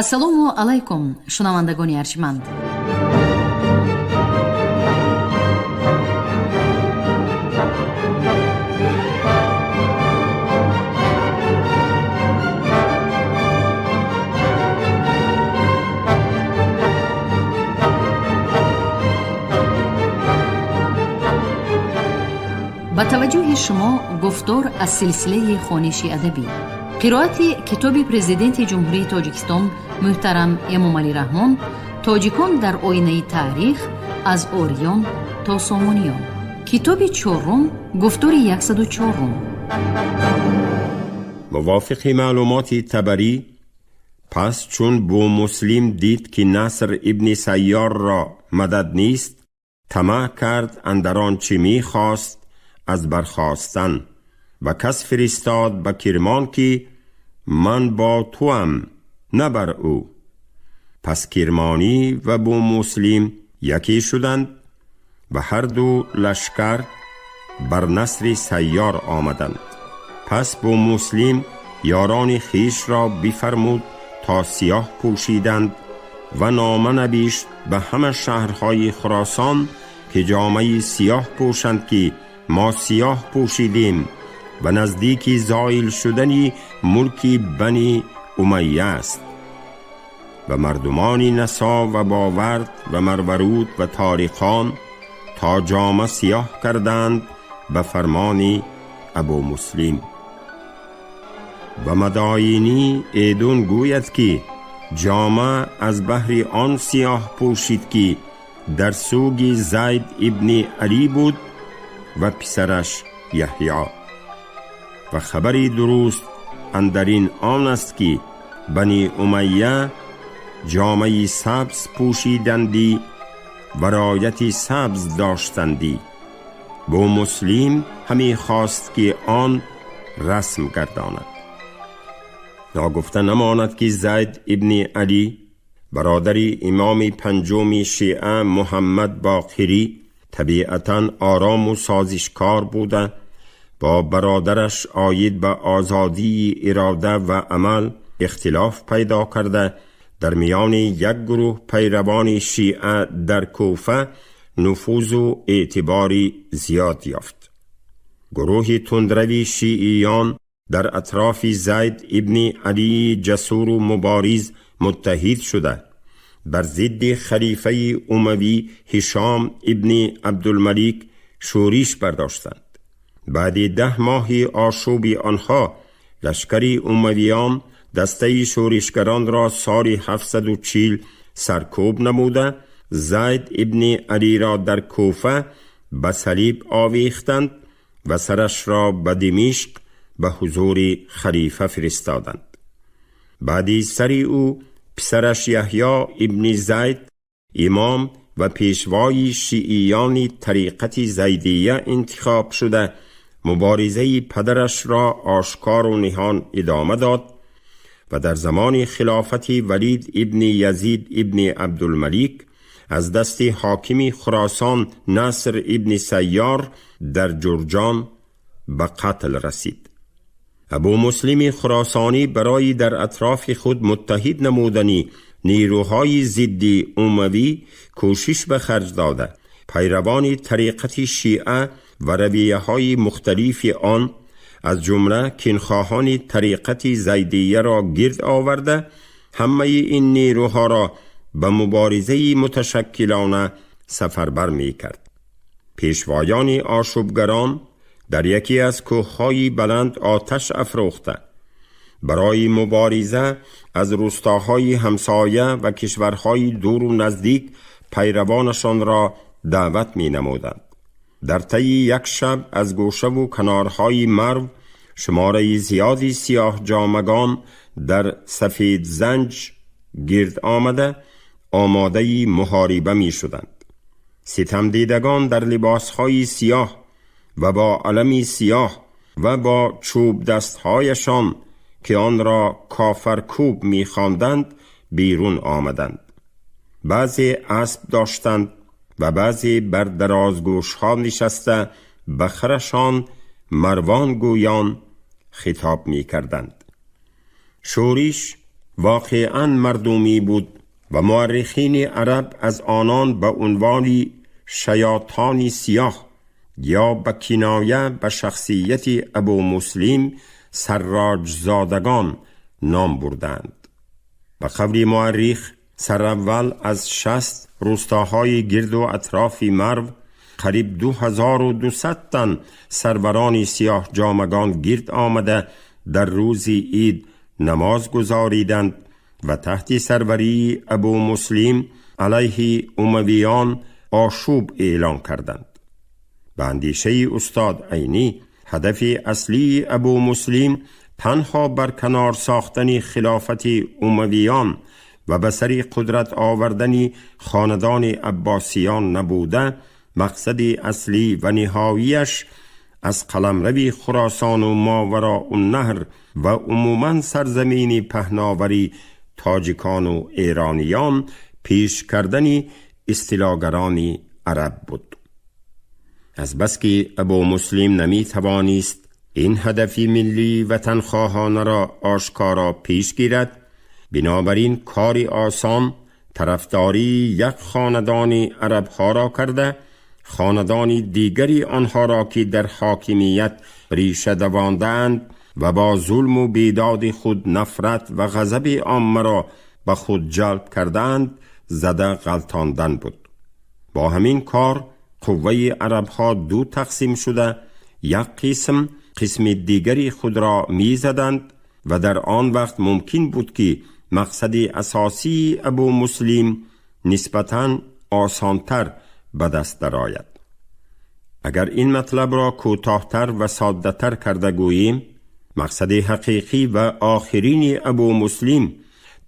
ассалому алайкум, шунавандагони арҷманд. ба таваҷҷӯҳи шумо гуфтор аз силсилаи хониши адабӣ. қироати китоби президенти ҷумҳурии тоҷикистон муҳтарам Эмомалӣ Раҳмон, тоҷикон дар оинаи таърих аз ориён то сомониён. китоби чорум, гуфтори 104. موافق معلومات تبری، پس چون بو مسلم دید که نصر ابن سیار را مدد نیست، طمع کرد اندر آنچه می خواست از برخاستن و کس فرستاد به کرمان که من با توام، نه بر او. پس کرمانی و بو مسلم یکی شدند و هر دو لشکر بر نصر سیار آمدند. پس بو مسلم یاران خیش را بفرمود تا سیاه پوشیدند و نامه نبشت به همه شهرهای خراسان که جامعه سیاه پوشند که ما سیاه پوشیدیم و نزدیکی زائل شدنی ملکی بنی امیه است. و مردمان نسا و باورد و مرورود و تاریخان تا جامه سیاه کردند به فرمان ابو مسلم. و مداینی ایدون گوید که جامه از بهر آن سیاه پوشید که در سوگ زید ابن علی بود و پسرش یحیی. و خبری درست اندرین آن است که بنی امیه جامه سبز پوشیدندی و رایت سبز داشتندی. بو مسلم همی خواست که آن رسم گرداند. ناگفته نماند که زید ابن علی برادر امام پنجم شیعه محمد باقری طبیعتاً آرام و سازشکار بوده، با برادرش آید به آزادی اراده و عمل اختلاف پیدا کرده در میان یک گروه پیروان شیعه در کوفه نفوذ و اعتباری زیاد یافت. گروه تندروی شیعیان در اطراف زید ابن علی جسور و مبارز متحد شده بر ضد خلیفه اموی هشام ابن عبدالملک شورش برداشتند. بعد 10 ماه آشوب آنها لشکر امویان دسته شورشگران را سال 740 سرکوب نموده زید ابن علی را در کوفه به صلیب آویختند و سرش را به دمشق به حضور خلیفه فرستادند. بعد سر او پسرش یحیی ابن زید امام و پیشوای شیعیان طریقت زیدیه انتخاب شده مبارزه پدرش را آشکار و نهان ادامه داد و در زمان خلافت ولید ابن یزید ابن عبدالملک از دست حاکم خراسان نصر ابن سیار در جرجان به قتل رسید. ابو مسلم خراسانی برای در اطراف خود متحد نمودنی نیروهای ضد اموی کوشش به خرج داده پیروان طریقت شیعه و رویه های مختلف آن از جمله کینخواهان طریقت زیدیه را گرد آورده همه این نیروها را به مبارزه متشکلانه سفربر می کرد. پیشوایان آشوبگران در یکی از کوههای بلند آتش افروخته برای مبارزه از روستاهای همسایه و کشورهای دور و نزدیک پیروانشان را دعوت می نمودند. در طی یک شب از گوشه و کنارهای مرو شماره زیادی سیاه جامگان در سفید زنج گرد آمده آماده محاربه می شدند. ستم دیدگان در لباسهای سیاه و با علمی سیاه و با چوب دستهایشان که آن را کافرکوب می خواندند بیرون آمدند. بعضی اسب داشتند و بعضی بر درازگوشها نشسته به خرشان مروان گویان خطاب می کردند. شورش واقعاً مردمی بود و مورخین عرب از آنان به عنوان شیاطان سیاه یا به کنایه به شخصیت ابو مسلم سراج زادگان نام بردند. به قول مورخ سراول از 60 روستاهای گرد و اطراف مرو قریب 2200 تن سروران سیاه جامگان گرد آمده در روز عید نماز گزاریدند و تحت سروری ابو مسلم علیه امویان آشوب اعلان کردند. به اندیشه استاد عینی هدف اصلی ابو مسلم تنها برکنار ساختن خلافت امویان و به سر قدرت آوردن خاندان عباسیان نبوده، مقصد اصلی و نهاییش از قلمرو خراسان و ماوراء النهر و عموماً سرزمین پهناوری تاجیکان و ایرانیان پیش کردن استیلاگران عرب بود. از بس که ابو مسلم نمی توانست این هدف ملی وطنخواهانه را آشکارا پیش گیرد، بنابراین کار آسان طرفداری یک خاندان عرب ها را کرده، خاندان دیگری آنها را که در حاکمیت ریشه دواندند و با ظلم و بیداد خود نفرت و غضب عامه را به خود جلب کردند زده غلطاندن بود. با همین کار قوه عرب ها دو تقسیم شده، یک قسم دیگری خود را می زدند و در آن وقت ممکن بود که مقصد اساسی ابو مسلم نسبتاً آسانتر به دست درآید. اگر این مطلب را کوتاه‌تر و ساده‌تر کرده گوییم، مقصد حقیقی و آخرین ابو مسلم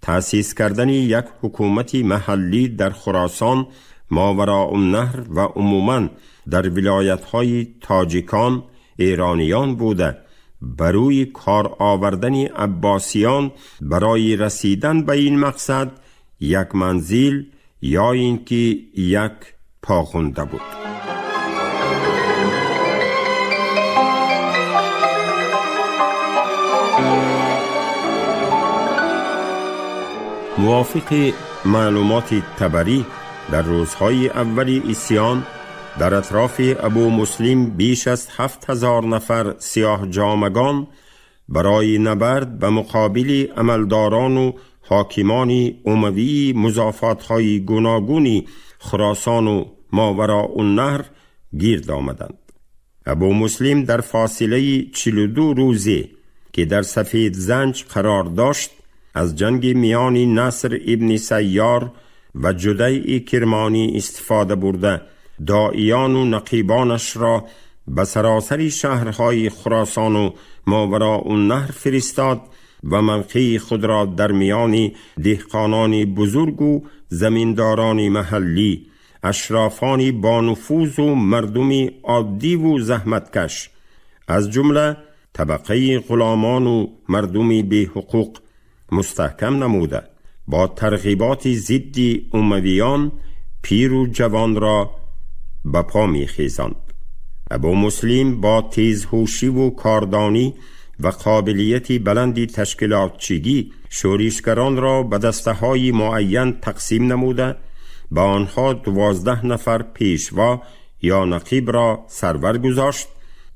تأسیس کردن یک حکومت محلی در خراسان، ماوراء النهر و عموماً در ولایت‌های تاجیکان، ایرانیان بوده، بروی کار آوردن عباسیان برای رسیدن به این مقصد یک منزل یا اینکه یک پاخونده بود. موافق معلومات طبری در روزهای اولی اسیان در اطراف ابو مسلم بیش از 7000 نفر سیاه جامگان برای نبرد به مقابل عملداران و حاکمان اموی مضافات‌های گوناگونی خراسان و ماوراء النهر گرد آمدند. ابو مسلم در فاصله 42 روزه که در سفید زنج قرار داشت از جنگ میان نصر ابن سیار و جدی کرمانی استفاده برده داعیان و نقیبانش را به سراسر شهرهای خراسان و ماوراء النهر فرستاد و موقع خود را در میان دهقانان بزرگ و زمینداران محلی، اشرافان با نفوذ و مردم عادی و زحمتکش، از جمله طبقه غلامان و مردم بی حقوق مستحکم نموده با ترغیبات ضد امویان پیر و جوان را به پا می خیزاند. ابو مسلم با تیزهوشی و کاردانی و قابلیت بلندی تشکیلاتچیگی شورشگران را به دسته‌های معین تقسیم نموده، با آنها 12 نفر پیشوا یا نقیب را سرور گذاشت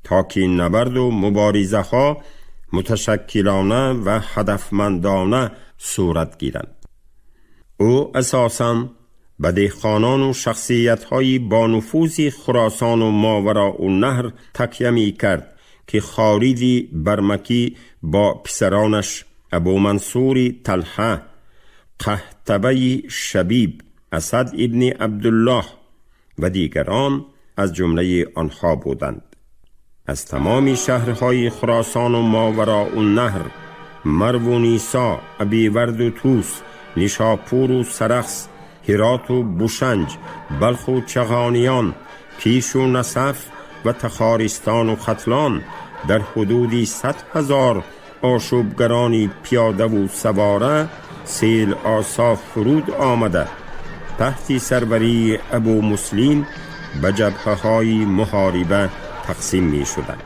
تا که نبرد و مبارزه ها متشکلانه و هدفمندانه صورت گیرند. او اساساً به دهقانان و شخصیت‌های با نفوذ خراسان و ماوراء النهر تکیه می کرد که خالد برمکی با پسرانش ابو منصور طلحه، قحطبه شبیب، اسد ابن عبدالله و دیگران از جمله آنها بودند. از تمام شهرهای خراسان و ماوراء النهر، مرو و نیسا، ابیورد و توس، نیشاپور و سرخس، هرات و بوشنج، بلخ و چغانیان، کیش و نصف و تخارستان و ختلان در حدود 100,000 آشوبگرانی پیاده و سواره سیل آصاف فرود آمده تحت سروری ابو مسلم به جبهه‌های محاربه تقسیم می شدند.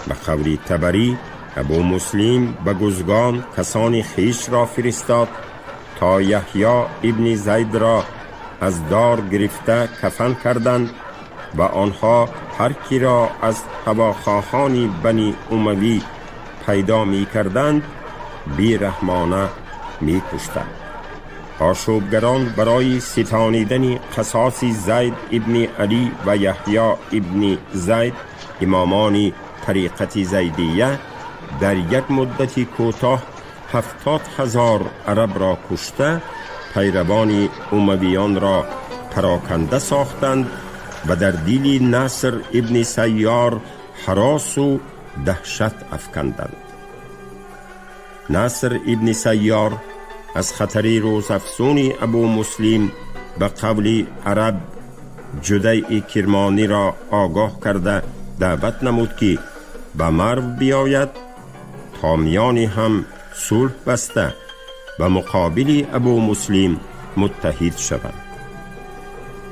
به قول طبری ابو مسلم به گزگان کسانی خیش را فرستاد تا یحیی ابن زید را از دار گرفته کفن کردند و آنها هر کی را از هواخواهان بنی اموی پیدا می کردند بیرحمانه می کشتند. آشوبگران برای ستانیدن قصاص زید ابن علی و یحیی ابن زید امامان طریقت زیدیه در یک مدتی کوتاه 70,000 عرب را کشته پیروان امویان را پراکنده ساختند و در دل نصر ابن سیار هراس و دهشت افکندند. نصر ابن سیار از خطر روزافزون ابو مسلم به قول عرب جدی کرمانی را آگاه کرده دعوت نمود که به مرو بیاید تا میان هم صلح بسته و مقابل ابو مسلم متحد شوند.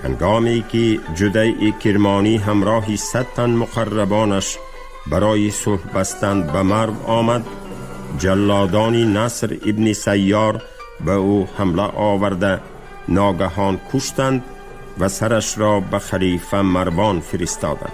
هنگامی که جدی کرمانی همراه 100 تن مقربانش برای صلح بستن به مرو آمد، جلادان نصر ابن سیار به او حمله آورده ناگهان کشتند و سرش را به خلیفه مروان فرستادند.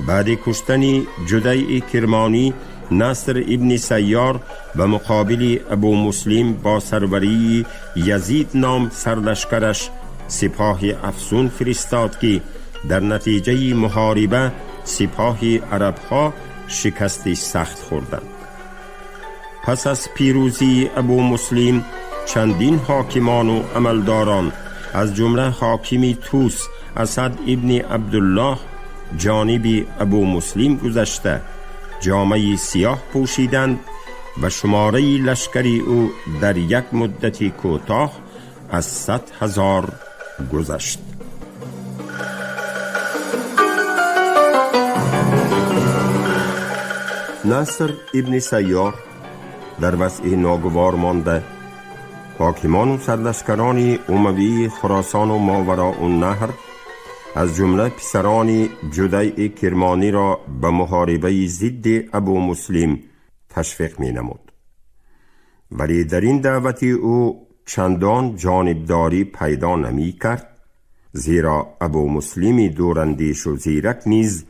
بعد کشتن جدی کرمانی نصر ابن سیار به مقابل ابو مسلم با سروری یزید نام سرلشکرش سپاه افسون فرستاد که در نتیجه محاربه سپاه عربها شکستی سخت خوردند. پس از پیروزی ابو مسلم چندین حاکمان و عملداران از جمله حاکم توس اسد ابن عبدالله جانب ابو مسلم گذشته جامه سیاه پوشیدند و شماره لشکری او در یک مدتی کوتاه از 100,000 گذشت. نصر ابن سیار در وضع ناگوار مانده حاکمان و سرلشکران اموی خراسان و ماوراء النهر از جمله پسران جدی کرمانی را به محاربه ضد ابو مسلم تشویق می نمود. ولی در این دعوت او چندان جانبداری پیدا نمی کرد، زیرا ابو مسلم دوراندیش و زیرک نیز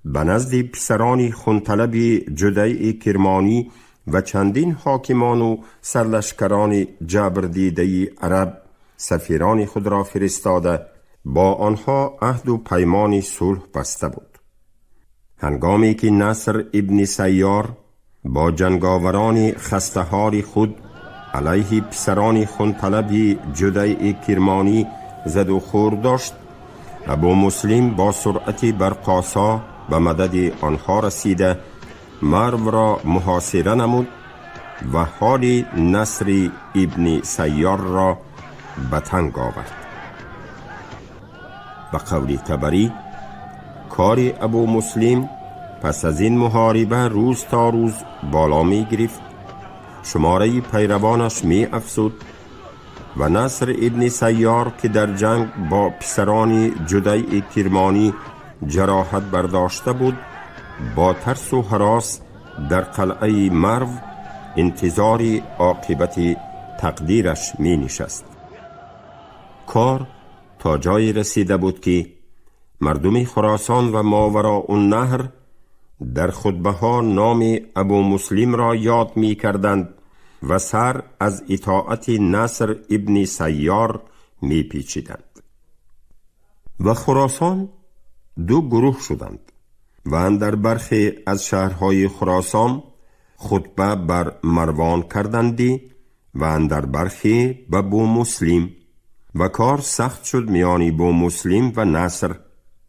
به نزد پسران خونطلب جدی کرمانی و چندین حاکمان و سرلشکران جبردیده عرب سفیران خود را فرستاده با آنها عهد و پیمان صلح بسته بود. هنگامی که نصر ابن سیار با جنگاوران خستهار خود علیه پسران خونطلب جدی کرمانی زد و خورد داشت، ابو مسلم با سرعت برقاسا به مدد آنها رسیده مرو را محاصره نمود و حال نصر ابن سیار را به تنگ آورد. به قول طبری کار ابو مسلم پس از این محاربه روز تا روز بالا می گرفت، شماره پیروانش می افزود و نصر ابن سیار که در جنگ با پسران جدی کرمانی جراحت برداشته بود با ترس و هراس در قلعه مرو انتظار عاقبت تقدیرش می نشست. کار تا جایی رسیده بود که مردم خراسان و ماوراء النهر در خطبه ها نام ابو مسلم را یاد می کردند و سر از اطاعت نصر ابن سیار می پیچیدند. و خراسان دو گروه شدند و اندر برخی از شهرهای خراسان خطبه بر مروان کردندی و اندر برخی به بو مسلم و کار سخت شد میانی بو مسلم و نصر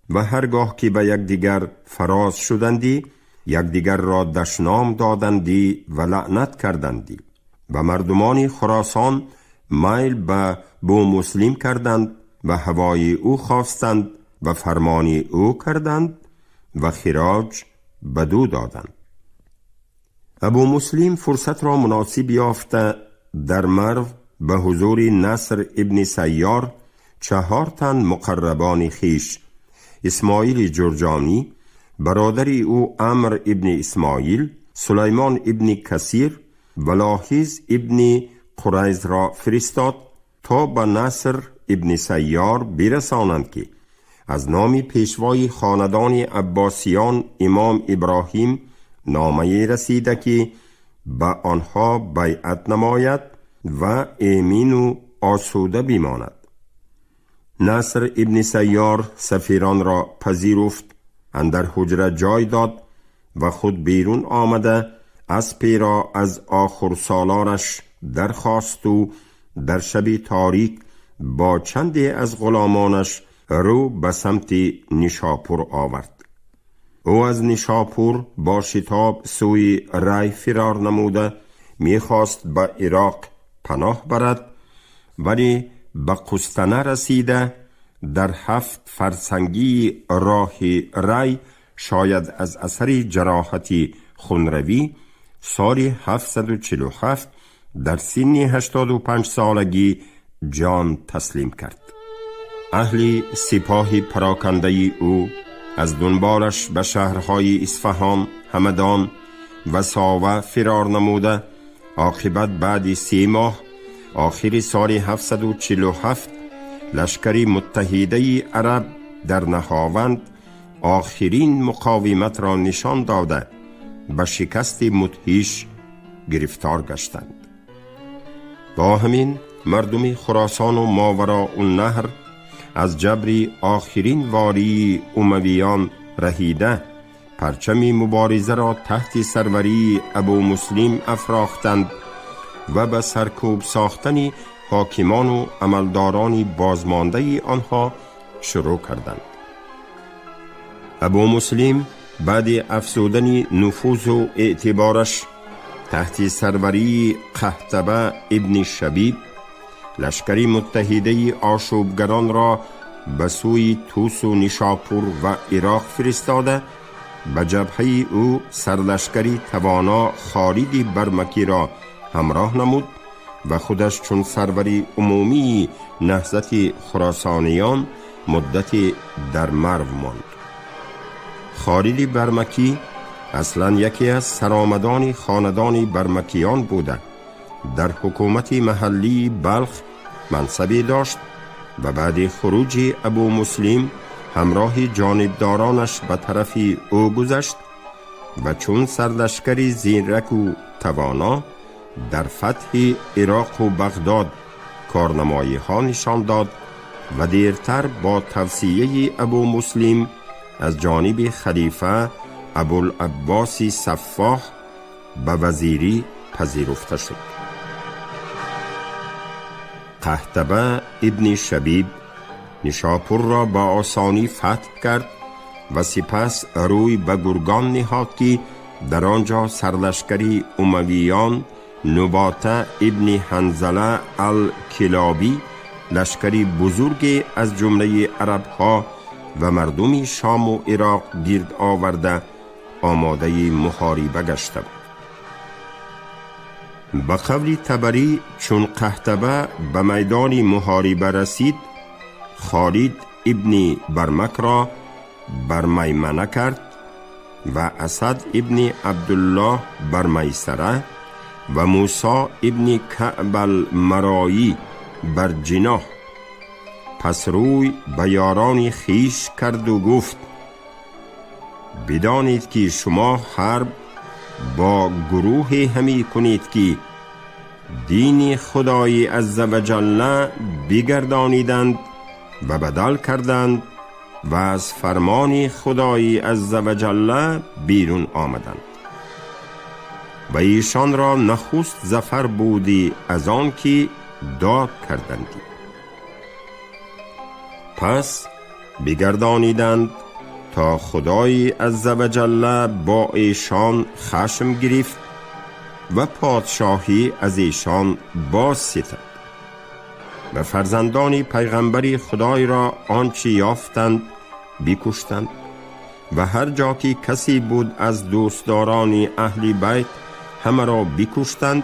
و هرگاه که به یکدیگر فراز شدندی یکدیگر را دشنام دادندی و لعنت کردندی و مردمان خراسان میل به بو مسلم کردند و هوای او خواستند و فرمانی او کردند و خراج بدو دادند. ابو مسلم فرصت را مناسب یافته در مرو به حضور نصر ابن سیار 4 تن مقربان خیش اسماعیل جرجانی، برادر او عمرو ابن اسماعیل سلیمان ابن کثیر و لاحیز ابن قریظ را فرستاد تا به نصر ابن سیار برسانند که از نام پیشوای خاندان عباسیان امام ابراهیم نامه رسیده که به آنها بیعت نماید و امین و آسوده بماند. نصر ابن سیار سفیران را پذیرفت، اندر حجره جای داد و خود بیرون آمده اسبی را از آخر سالارش درخواست و در شب تاریک با چندی از غلامانش رو به سمت نیشاپور آورد. او از نیشاپور با شتاب سوی ری فرار نموده میخواست به عراق پناه برد، ولی به قسطنه رسیده در 7 فرسنگی راه ری شاید از اثر جراحتی خونروی سال 747 در سن 85 سالگی جان تسلیم کرد. اهل سپاه پراکنده او از دنبالش به شهرهای اصفهان، همدان و ساوه فرار نموده، عاقبت بعد 3 ماه آخر سال 747 لشکر متحده عرب در نهاوند آخرین مقاومت را نشان داده به شکست مدهش گرفتار گشتند. با همین مردم خراسان و ماوراء النهر از جبر آخرین والی امویان رهیده پرچم مبارزه را تحت سروری ابو مسلم افراختند و به سرکوب ساختن حاکمان و عملداران بازمانده آنها شروع کردند. ابو مسلم بعد افزودن نفوذ و اعتبارش تحت سروری قحطبه ابن شبیب لشکری متحده آشوبگران را به سوی توس و نیشاپور و عراق فرستاده به جبهه او سرلشکری توانا خالد برمکی را همراه نمود و خودش چون سروری عمومی نهضت خراسانیان مدتی در مرو ماند. خالد برمکی اصلا یکی از سرآمدان خاندان برمکیان بوده، در حکومت محلی بلخ منصبی داشت و بعد خروج ابو مسلم همراه جانبدارانش به طرف او گذشت و چون سرلشکری زیرک و توانا در فتح عراق و بغداد کارنمایی ها نشان داد و دیرتر با توصیه ابو مسلم از جانب خلیفه ابوالعباس سفاح به وزیری پذیرفته شد. قحطبه ابن شبیب نیشاپور را با آسانی فتح کرد و سپس روی به گرگان نهاد که در آنجا سرلشکری امویان نباته ابن حنظله الکلابی لشکری بزرگ از جمله عرب ها و مردم شام و عراق گرد آورده آماده محاربه گشته بود. به قول طبری چون قحطبه به میدان محاربه رسید، خالد ابن برمک را برمیمنه کرد و اسد ابن عبدالله برمیسره و موسی ابن کعب المرایی بر جناح. پس روی به یاران خیش کرد و گفت: بدانید که شما حرب با گروه همی کنید که دین خدای عزوجل بگردانیدند و بدل کردند و از فرمان خدای عزوجل بیرون آمدند و ایشان را نخست ظفر بودی از آن که داد کردندی. پس بگردانیدند تا خدای عزوجل با ایشان خشم گرفت و پادشاهی از ایشان باز ستد و فرزندان پیغمبر خدای را آنچه یافتند بکشتند و هر جا که کسی بود از دوستداران اهل بیت همه را بکشتند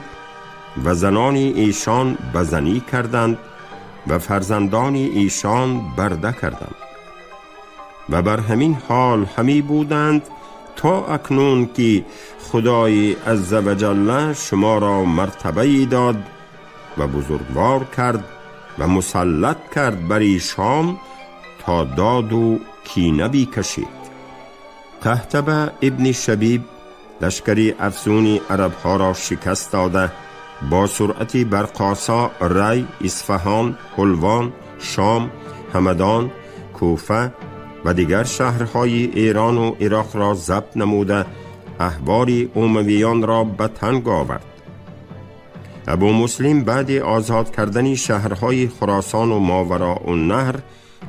و زنان ایشان بزنی کردند و فرزندان ایشان برده کردند و بر همین حال همی بودند تا اکنون که خدای عزوجل شما را مرتبه داد و بزرگوار کرد و مسلط کرد بر شام تا داد و کینه بکشید. تهتبه ابن شبیب لشکری افزون عربها را شکست داده با سرعت برقاسا ری، اصفهان، حلوان، شام، همدان، کوفه و دیگر شهرهای ایران و عراق را ضبط نموده احبار امویان را به تنگ آورد. ابو مسلم بعد آزاد کردن شهرهای خراسان و ماوراءالنهر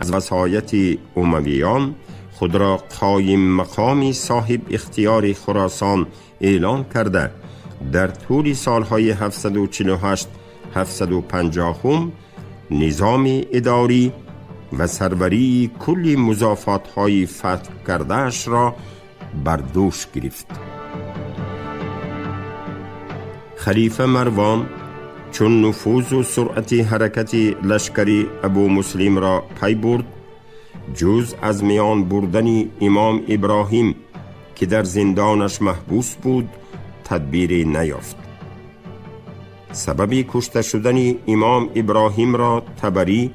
از وصایت امویان خود را قایم مقامی صاحب اختیار خراسان اعلان کرده در طول سالهای 748 750 نظام اداری و سروری کل مضافات‌های فتح کرده‌اش را بر دوش گرفت. خلیفه مروان چون نفوذ و سرعت حرکت لشکری ابو مسلم را پی برد، جز از میان بردن امام ابراهیم که در زندانش محبوس بود تدبیر نیافت. سبب کشته شدن امام ابراهیم را طبری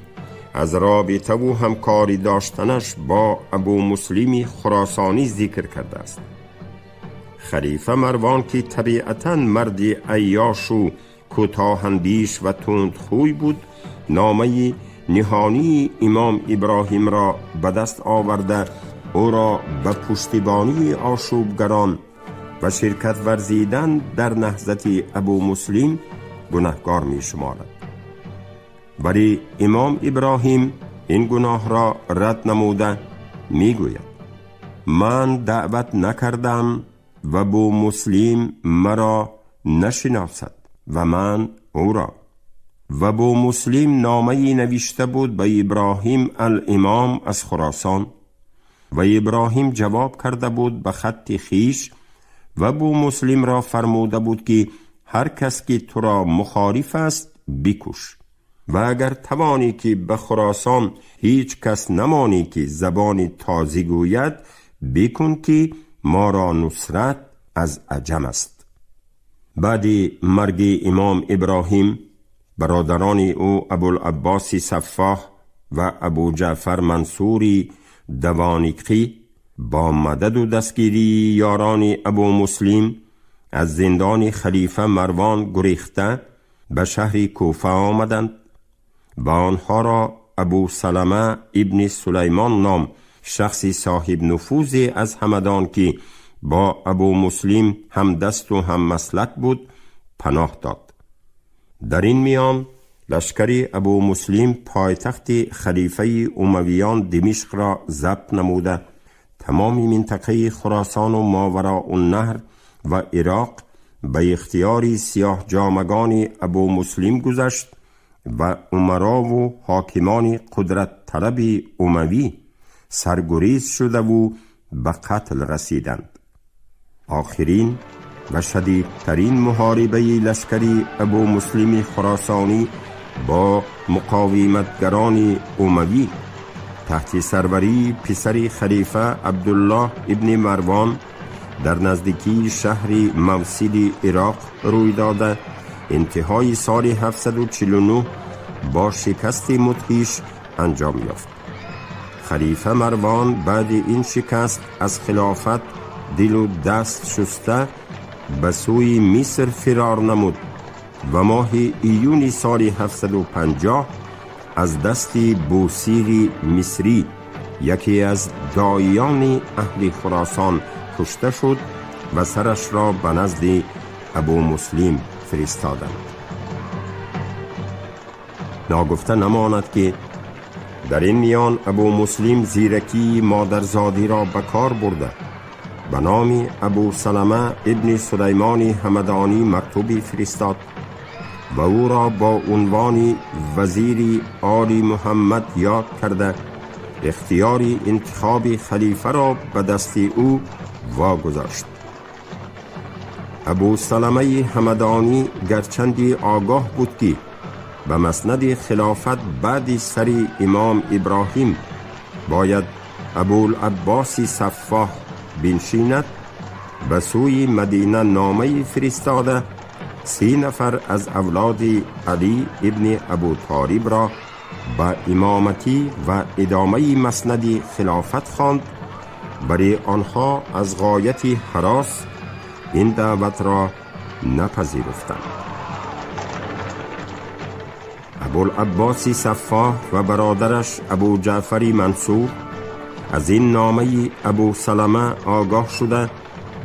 از رابطه و همکاری داشتنش با ابو مسلم خراسانی ذکر کرده است. خلیفه مروان که طبیعتاً مرد عیاش و کوتاه‌اندیش و تندخوی بود، نامه نهانی امام ابراهیم را به دست آورده او را به پشتیبانی آشوبگران و شرکت ورزیدن در نهضت ابو مسلم گناهکار می شمارد. ولی امام ابراهیم این گناه را رد نموده می گوید: من دعوت نکردم و ابو مسلم مرا نشناسد و من او را. و ابو مسلم نامه‌ای نوشته بود به ابراهیم الامام از خراسان و ابراهیم جواب کرده بود به خط خیش و ابو مسلم را فرموده بود که هر کس که تو را مخالف است بکش و اگر توانی که به خراسان هیچ کس نمانی که زبان تازی گوید بکن که ما را نصرت از عجم است. بعد مرگ امام ابراهیم برادران او ابوالعباس سفاح و ابو جعفر منصوری دوانیقی با مدد و دستگیری یاران ابو مسلم از زندان خلیفه مروان گریخته به شهر کوفه آمدند و آنها را ابو سلمه ابن سلیمان نام شخصی صاحب نفوذ از همدان که با ابو مسلم هم دست و هم مسلک بود پناه داد. در این میان لشکری ابو مسلم پایتخت خلیفه امویان دمشق را ضبط نموده تمام منطقه خراسان و ماوراءالنهر و عراق به اختیار سیاه جامگان ابو مسلم گذشت و امرا و حاکمان قدرت طلب اموی سرگریز شده و به قتل رسیدند. آخرین و شدیدترین محاربه لشکری ابو مسلم خراسانی با مقاومتگران اموی تحت سروری پسر خلیفه عبدالله ابن مروان در نزدیکی شهر موصل عراق روی داده انتهای سال 749 با شکست مدهش انجام یافت. خلیفه مروان بعد این شکست از خلافت دل و دست شسته به سوی مصر فرار نمود و ماه ایون سال 750 از دست بوسیر مصری یکی از داعیان اهل خراسان کشته شد و سرش را به نزد ابو مسلم فرستادند. ناگفته نماند که در این میان ابو مسلم زیرکی مادرزادی را به کار برده به نام ابو سلمه ابن سلیمان همدانی مکتوبی فرستاد و او را با عنوان وزیر آل محمد یاد کرده اختیار انتخاب خلیفه را به دست او واگذاشت. ابو سلمه همدانی گرچندی آگاه بود که به مسند خلافت بعد سر امام ابراهیم باید ابوالعباس سفاح بنشیند، به سوی مدینه نامه فرستاده 30 نفر از اولاد علی ابن ابو طالب را به امامتی و ادامه مسند خلافت خواند. برای آنها از غایت هراس این دعوت را نپذیرفتند. ابوالعباس صفاح و برادرش ابو جعفر منصور از این نامه ابو سلمه آگاه شده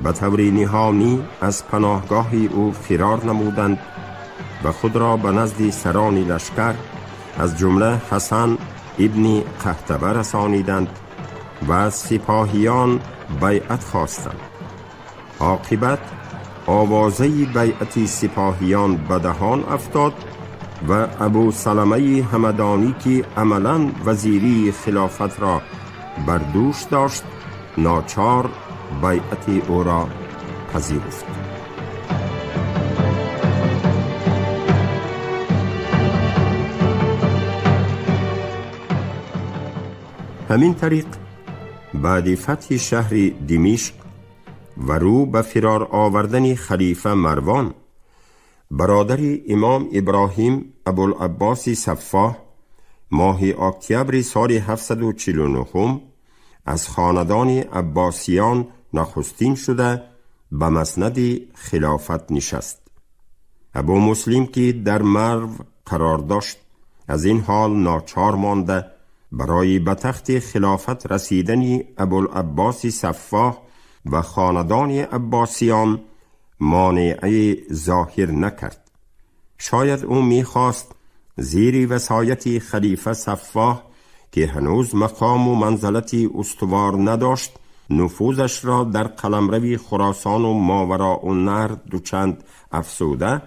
به طور نهانی از پناهگاه او فرار نمودند و خود را به نزد سران لشکر از جمله حسن ابن قحطبه رسانیدند و از سپاهیان بیعت خواستند. عاقبت آوازه بیعت سپاهیان به دهان افتاد و ابو سلمه همدانی که عملاً وزیری خلافت را بر دوش داشت ناچار بیعت او را پذیرفت. همین طریق بعد فتح شهر دمشق و رو به فرار آوردن خلیفه مروان، برادر امام ابراهیم ابوالعباس صفاح ماه اکتبر سال 749 از خاندان عباسیان نخستین شده به مسند خلافت نشست. ابو مسلم که در مرو قرار داشت از این حال ناچار مانده برای به تخت خلافت رسیدن ابوالعباس صفاح و خاندان عباسیان مانعی ظاهر نکرد. شاید او می‌خواست زیر وصایت خلیفه صفاح که هنوز مقام و منزلت استوار نداشت نفوذش را در قلمرو خراسان و ماوراء النهر دوچند افزوده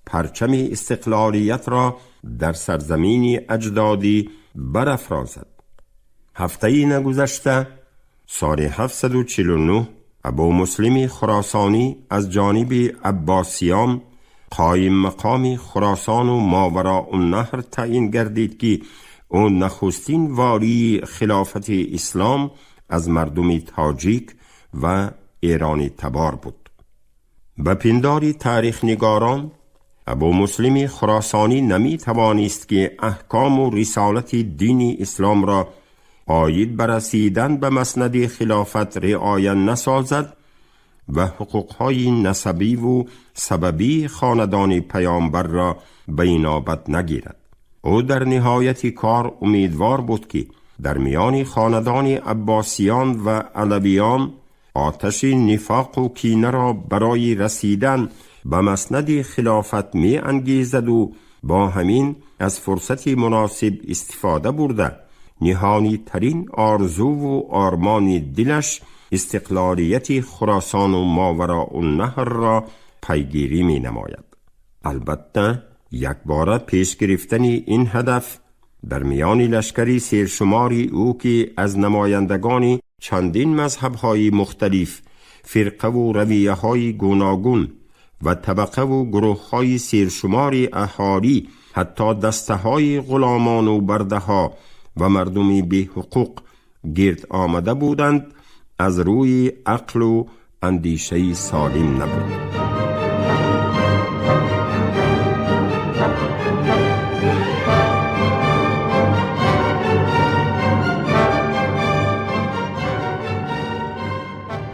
پرچم استقلالیت را در سرزمین اجدادی برافرازد. هفته نگذشته سال 749 ابو مسلم خراسانی از جانب عباسیان قایم مقام خراسان و ماوراء النهر تعیین گردید که او نخستین والی خلافت اسلام از مردم تاجیک و ایرانی تبار بود. به پندار تاریخ نگاران ابو مسلم خراسانی نمی توانست که احکام و رسالت دین اسلام را عاید بر رسیدن به مسند خلافت رعایت نسازد و حقوقهای نسبی و سببی خاندان پیامبر را به اینابت نگیرد. او در نهایت کار امیدوار بود که در میان خاندان عباسیان و علویان آتش نفاق و کینه را برای رسیدن به مسند خلافت می انگیزد و با همین از فرصت مناسب استفاده برده نهانی ترین آرزو و آرمان دلش استقلالیت خراسان و ماوراء النهر را پیگیری می نماید. البته یک بار پیش گرفتن این هدف در میان لشکری سرشماری او که از نمایندگان چندین مذهب‌های مختلف، فرقه و رویه‌های گوناگون و طبقه و گروه‌های سرشماری اهالی، حتی دسته‌های غلامان و برده‌ها و مردمی بی حقوق گرد آمده بودند، از روی عقل و اندیشه سالم نبود.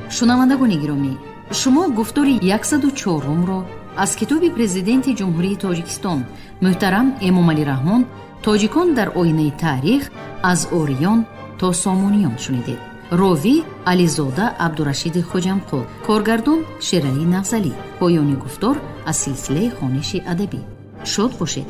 شنوندگان گرامی، شما گفتار 104 را از کتاب پرزیدنت جمهوری تاجیکستان محترم امامعلی رحمان تاجیکان در آینه تاریخ از اوریان تا سامونیان شنیدید. راوی علیزاده عبدالرشید خوجمقل، کارگردان شیرعلی نفضلی. پایان گفتار از سلسله خوانش ادبی. شاد باشید.